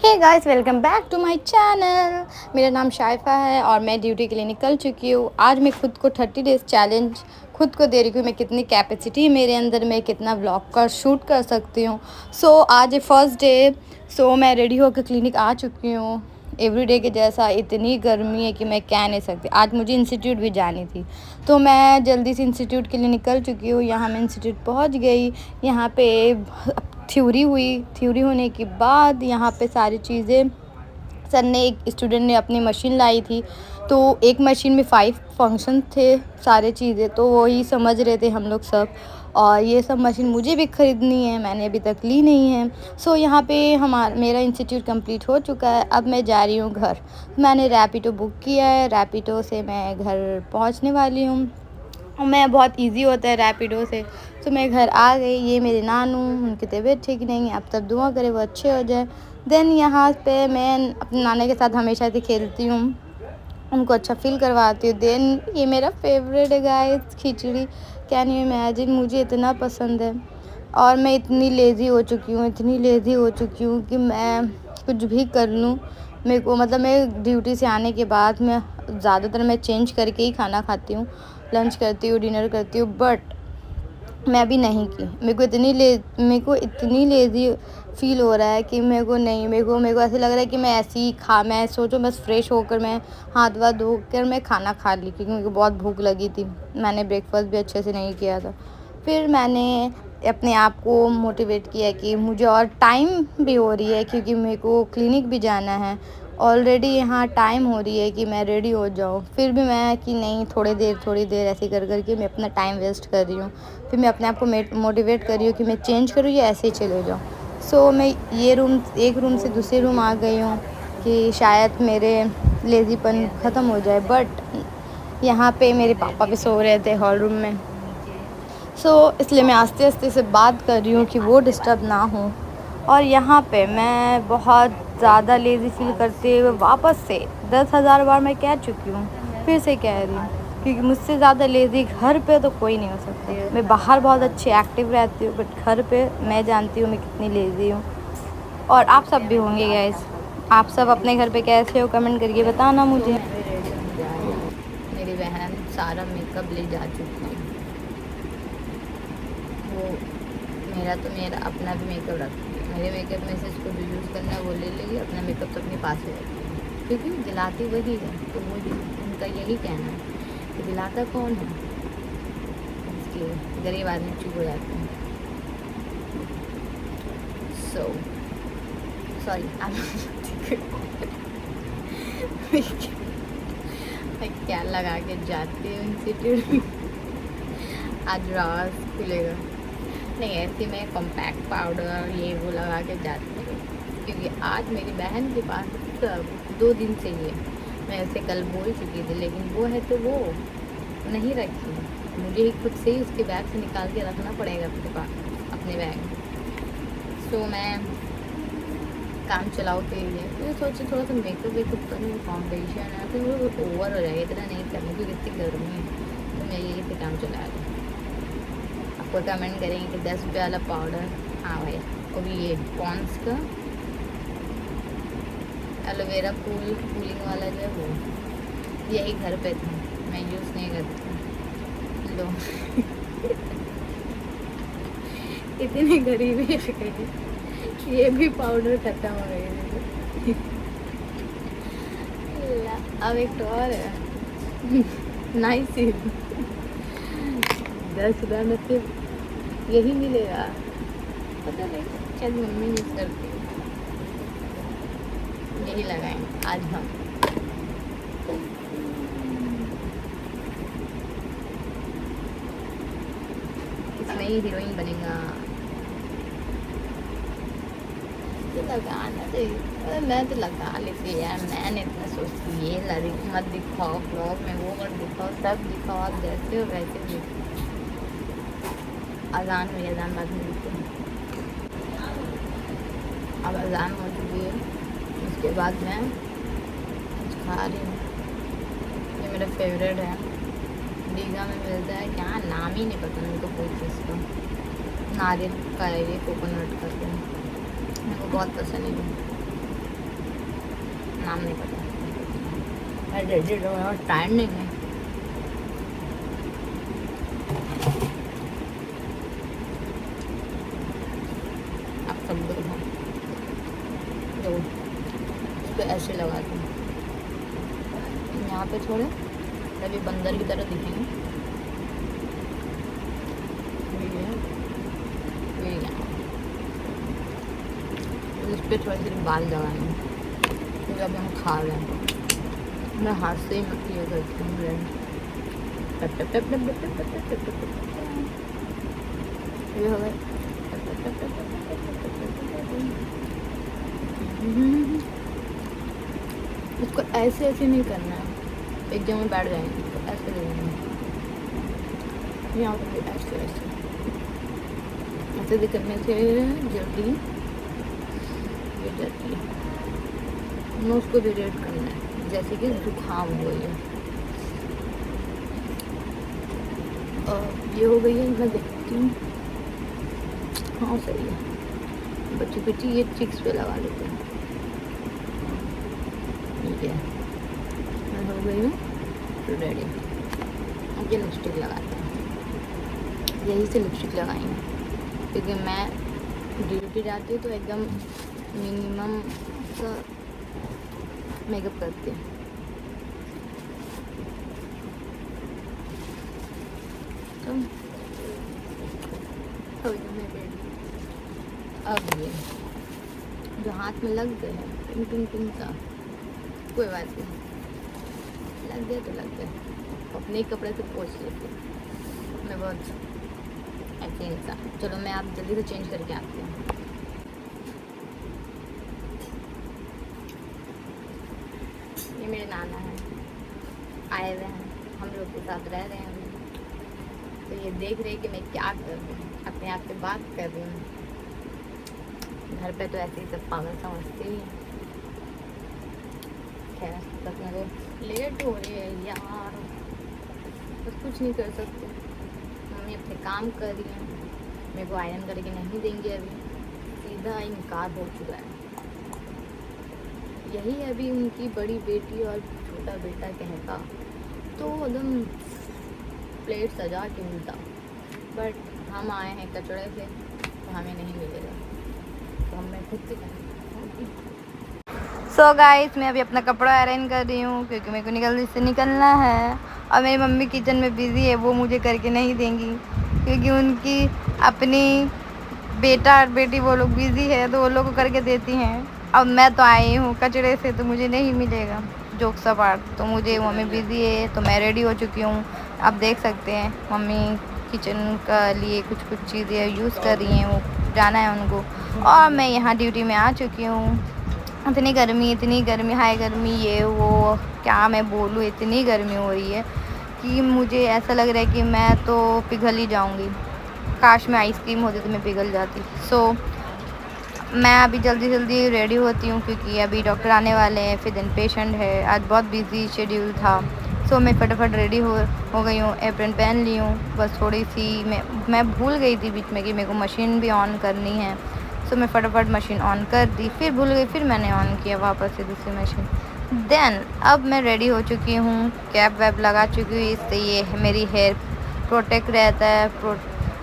Hey guys, welcome back to my channel. मेरा नाम शाइफा है और मैं ड्यूटी के लिए निकल चुकी हूँ। आज मैं खुद को 30 डेज़ चैलेंज खुद को दे रही हूँ। मैं कितनी कैपेसिटी है मेरे अंदर, मैं कितना व्लॉग का शूट कर सकती हूँ। आज है फर्स्ट डे। मैं रेडी होकर क्लिनिक आ चुकी हूँ। एवरीडे के जैसा इतनी गर्मी है कि मैं कह नहीं सकती। आज मुझे इंस्टीट्यूट भी जानी थी, तो मैं जल्दी से इंस्टीट्यूट के लिए निकल चुकी हूँ। यहाँ मैं इंस्टीट्यूट पहुँच गई। यहाँ पे थ्योरी होने के बाद यहाँ पे सारी चीज़ें सर ने, एक स्टूडेंट ने अपनी मशीन लाई थी, तो एक मशीन में 5 फंक्शन थे, सारे चीज़ें तो वही समझ रहे थे हम लोग सब। और ये सब मशीन मुझे भी ख़रीदनी है, मैंने अभी तक ली नहीं है। यहाँ पे मेरा इंस्टीट्यूट कंप्लीट हो चुका है। अब मैं जा रही हूँ घर। मैंने रैपिडो बुक किया है, रैपिडो से मैं घर पहुँचने वाली हूँ। मैं बहुत इजी होता है रैपिडो से। मैं घर आ गई। ये मेरे नानू, उनकी तबीयत ठीक नहीं है, आप सब दुआ करें वो अच्छे हो जाए। देन यहाँ पे मैं अपने नाना के साथ हमेशा से खेलती हूँ, उनको अच्छा फ़ील करवाती हूँ। देन ये मेरा फेवरेट है guys, khichdi. Can you imagine, मुझे इतना पसंद है। और मैं इतनी लेज़ी हो चुकी हूँ, इतनी लेज़ी हो चुकी हूँ कि मैं कुछ भी कर लूँ, मेरे को मतलब मैं ड्यूटी से आने के बाद मैं चेंज करके ही खाना खाती हूँ, लंच करती हूँ, डिनर करती हूँ। बट मैं अभी नहीं की। मेरे को इतनी लेज़ी फ़ील हो रहा है कि मेरे को ऐसे लग रहा है कि मैं सोचूं बस फ्रेश होकर मैं हाथ वाथ धोकर मैं खाना खा ली, क्योंकि मेरे को बहुत भूख लगी थी। मैंने ब्रेकफ़ास्ट भी अच्छे से नहीं किया था। फिर मैंने अपने आप को मोटिवेट किया कि मुझे और टाइम भी हो रही है, क्योंकि मेरे को क्लिनिक भी जाना है। ऑलरेडी यहाँ टाइम हो रही है कि मैं रेडी हो जाऊँ, फिर भी मैं कि नहीं, थोड़ी देर ऐसे कर के मैं अपना टाइम वेस्ट कर रही हूँ। फिर मैं अपने आप को मोटिवेट कर रही हूँ कि मैं चेंज करूँ या ऐसे ही चले जाऊँ। मैं एक रूम से दूसरे रूम आ गई हूँ कि शायद मेरे लेज़ीपन ख़त्म हो जाए। बट यहाँ पे मेरे पापा भी सो रहे थे हॉल रूम में। इसलिए मैं आस्ते आस्ते से बात कर रही हूँ कि वो डिस्टर्ब ना हो। और यहाँ पे मैं बहुत ज़्यादा लेज़ी फ़ील करते हुए वापस से 10,000 बार मैं कह चुकी हूँ, फिर से कह रही हूँ, क्योंकि मुझसे ज़्यादा लेज़ी घर पे तो कोई नहीं हो सकता। मैं बाहर बहुत अच्छी एक्टिव रहती हूँ, बट घर पे मैं जानती हूँ मैं कितनी लेज़ी हूँ। और आप सब भी होंगे गाइस। आप सब अपने घर पे कैसे हो, कमेंट करके बताना मुझे। मेरी बहन सारा मेकअप ले जा चुकी है। वो मेरा अपना भी मेकअप रखती है। मेरे मेकअप में से इसको जो यूज़ करना है वो ले लेगी, अपना मेकअप तो अपने पास ही रखती है, क्योंकि दिलाती वही है। तो वो उनका यही कहना है कि दिलाता कौन है, इसलिए गरीब आदमी चुप हो जाते हैं। सॉरी मैं क्या लगा के जाती हूँ इंस्टीट्यूट। आज रात खुलेगा नहीं, ऐसे मैं कॉम्पैक्ट पाउडर ये वो लगा के जाती हूँ, क्योंकि आज मेरी बहन के पास सब 2 दिन से ही है। मैं उसे कल बोल चुकी थी, लेकिन वो है तो वो नहीं रखी। मुझे ही खुद से ही उसके बैग से निकाल के रखना पड़ेगा अपने पास, अपने बैग में। मैं काम चलाओ के लिए तो सोचे थोड़ा सा वेकअप करूँ, फाउंडेशन है तो वो ओवर हो जाएगा, इतना नहीं करना क्योंकि इतनी गर्मी है। तो मैं यही से काम चला रही हूँ। आपको कमेंट करेंगे कि 10 रुपये वाला पाउडर, हाँ भाई, और भी ये पॉन्ड्स का एलोवेरा कूलिंग वाला जो है वो, यही घर पे था, मैं यूज़ नहीं करती। लो इतनी गरीबी आ गई, ये भी पाउडर खत्म हो गई। अब एक तो और है नाइस ही 10 रुपये में सिर्फ यही मिलेगा, पता नहीं, शायद मम्मी यूज़ करती है। यही लगाएंगे आज हम। इसमें ही हीरोइन बनेगा तो लगाना चाहिए। मैं तो लगा लेती यार, मैंने इतना सोचती ये लड़ी मत दिखाओ ब्लॉग में, वो मत दिखाओ, सब दिखाओ, आप जैसे हो वैसे दिखाओ। अजान हुई, अजान बाद में दिखती है। अब अजान हो चुकी है, उसके बाद मैं कुछ खा रही हूँ। ये मेरा फेवरेट है, दीघा में मिलता है, क्या नाम ही नहीं पता मेरे को कोई चीज़ का, नारियल का है ये, कोकोनट का, मेरे को बहुत पसंद है। नाम नहीं पता। टाइम नहीं है। आप सब देखो, इस पर ऐसे लगा दूँ, यहाँ पे थोड़े तभी बंदर की तरह दिखेंगे। इस पर थोड़े से बाल लगाएंगे, क्योंकि अभी हम खा रहे हैं। मैं हाथ से ही मत ये करती हूँ, ये हो गए। इसको ऐसे ऐसे नहीं करना है, एक जगह में बैठ जाएंगे तो ऐसे देंगे, यहाँ पर ऐसे ऐसे ऐसे भी करने से जल्दी ये जाती है। हमें उसको भी रेड करना है, जैसे कि जुकाम हो गई है। ये हो गई है, मैं देखती हूँ। हाँ सही है, बच्ची बच्ची ये चिक्स पे लगा लेते हैं। ठीक है, मैं हो गई हूँ रेडी। अब ये लिपस्टिक लगाते हैं, यही से लिपस्टिक लगाएंगे, क्योंकि मैं ड्यूटी जाती हूँ तो एकदम मिनिमम सा मेकअप करती हूँ। तो अब ये जो हाथ में लग गए हैं पिंक पिंक पिंक सा, कोई बात नहीं, लग गया तो लग गया, अपने ही कपड़े से पोंछ लेते। मैं बहुत ऐसे इंसान। चलो मैं आप जल्दी से चेंज करके आती हूँ। ये मेरे नाना हैं, आए हुए हैं, हम लोग के साथ रह रहे हैं अभी। तो ये देख रहे हैं कि मैं क्या कर रही हूँ, अपने आप से बात कर रही हूँ। घर पे तो ऐसे ही सब पागल समझते ही हैं। खैर तक मेरे को लेट हो रही है यार, बस कुछ नहीं कर सकते। मम्मी अपने काम कर रही हैं, मेरे को आयरन करके नहीं देंगे अभी, सीधा इनकार हो चुका है। यही है अभी उनकी बड़ी बेटी और छोटा बेटा कहता तो एकदम प्लेट सजा के मिलता, बट हम आए हैं कचड़े से तो हमें नहीं मिलेगा, तो हमें खुद से करना। सो गाइस, मैं अभी अपना कपड़ा आयरन कर रही हूँ, क्योंकि मेरे को निकलना है। और मेरी मम्मी किचन में बिज़ी है, वो मुझे करके नहीं देंगी, क्योंकि उनकी अपनी बेटा और बेटी वो लोग बिज़ी है, तो वो लोग को करके देती हैं। अब मैं तो आई हूँ कचड़े से, तो मुझे नहीं मिलेगा जोक सपाट। तो मुझे मम्मी बिज़ी है, तो मैं रेडी हो चुकी हूँ। आप देख सकते हैं मम्मी किचन का लिए कुछ कुछ चीज़ें यूज़ कर रही हैं, वो जाना है उनको। और मैं यहाँ ड्यूटी में आ चुकी हूँ। इतनी गर्मी, हाई गर्मी, ये वो क्या मैं बोलूँ, इतनी गर्मी हो रही है कि मुझे ऐसा लग रहा है कि मैं तो पिघल ही जाऊँगी। काश में आइसक्रीम होती तो मैं पिघल जाती। सो मैं अभी जल्दी रेडी होती हूँ, क्योंकि अभी डॉक्टर आने वाले हैं, फिर दिन पेशेंट है। आज बहुत बिजी शेड्यूल था। सो मैं फटाफट रेडी हो गई हूँ, एप्रन पहन ली हूँ। बस थोड़ी सी मैं भूल गई थी बीच में कि मेरे को मशीन भी ऑन करनी है। सो मैं फटाफट मशीन ऑन कर दी, फिर भूल गई, फिर मैंने ऑन किया वापस से दूसरी मशीन। देन अब मैं रेडी हो चुकी हूँ, कैप वैप लगा चुकी हूँ, इससे ये मेरी हेयर प्रोटेक्ट रहता है।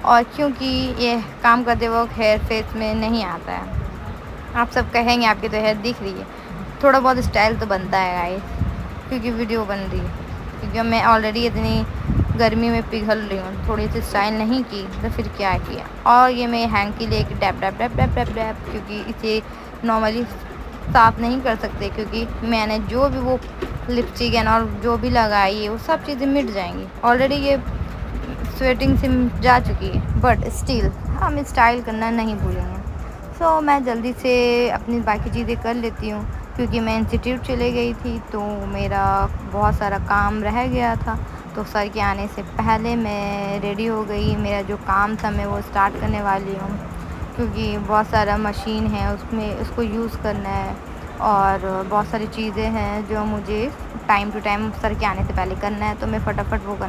और क्योंकि ये काम करते वक्त हेयर फेस में नहीं आता है। आप सब कहेंगे आपकी तो हेयर दिख रही है, थोड़ा बहुत स्टाइल तो बनता है गाइस, क्योंकि वीडियो बन रही है। क्योंकि मैं ऑलरेडी इतनी गर्मी में पिघल रही हूँ, थोड़ी सी स्टाइल नहीं की तो फिर क्या किया। और ये मैं हैंकी लेके dab dab dab dab dab dab, क्योंकि इसे नॉर्मली साफ़ नहीं कर सकते, क्योंकि मैंने जो भी वो लिपस्टिक एंड और जो भी लगाई है वो सब चीज़ें मिट जाएंगी। ऑलरेडी ये स्वेटिंग से जा चुकी है, बट स्टिल हम स्टाइल करना नहीं भूलेंगे। सो मैं जल्दी से अपनी बाकी चीज़ें कर लेती हूँ, क्योंकि मैं इंस्टीट्यूट चले गई थी, तो मेरा बहुत सारा काम रह गया था। तो सर के आने से पहले मैं रेडी हो गई, मेरा जो काम था मैं वो स्टार्ट करने वाली हूँ, क्योंकि बहुत सारा मशीन है उसमें, उसको यूज़ करना है। और बहुत सारी चीज़ें हैं जो मुझे टाइम टू टाइम सर के आने से पहले करना है, तो मैं फटाफट वो करना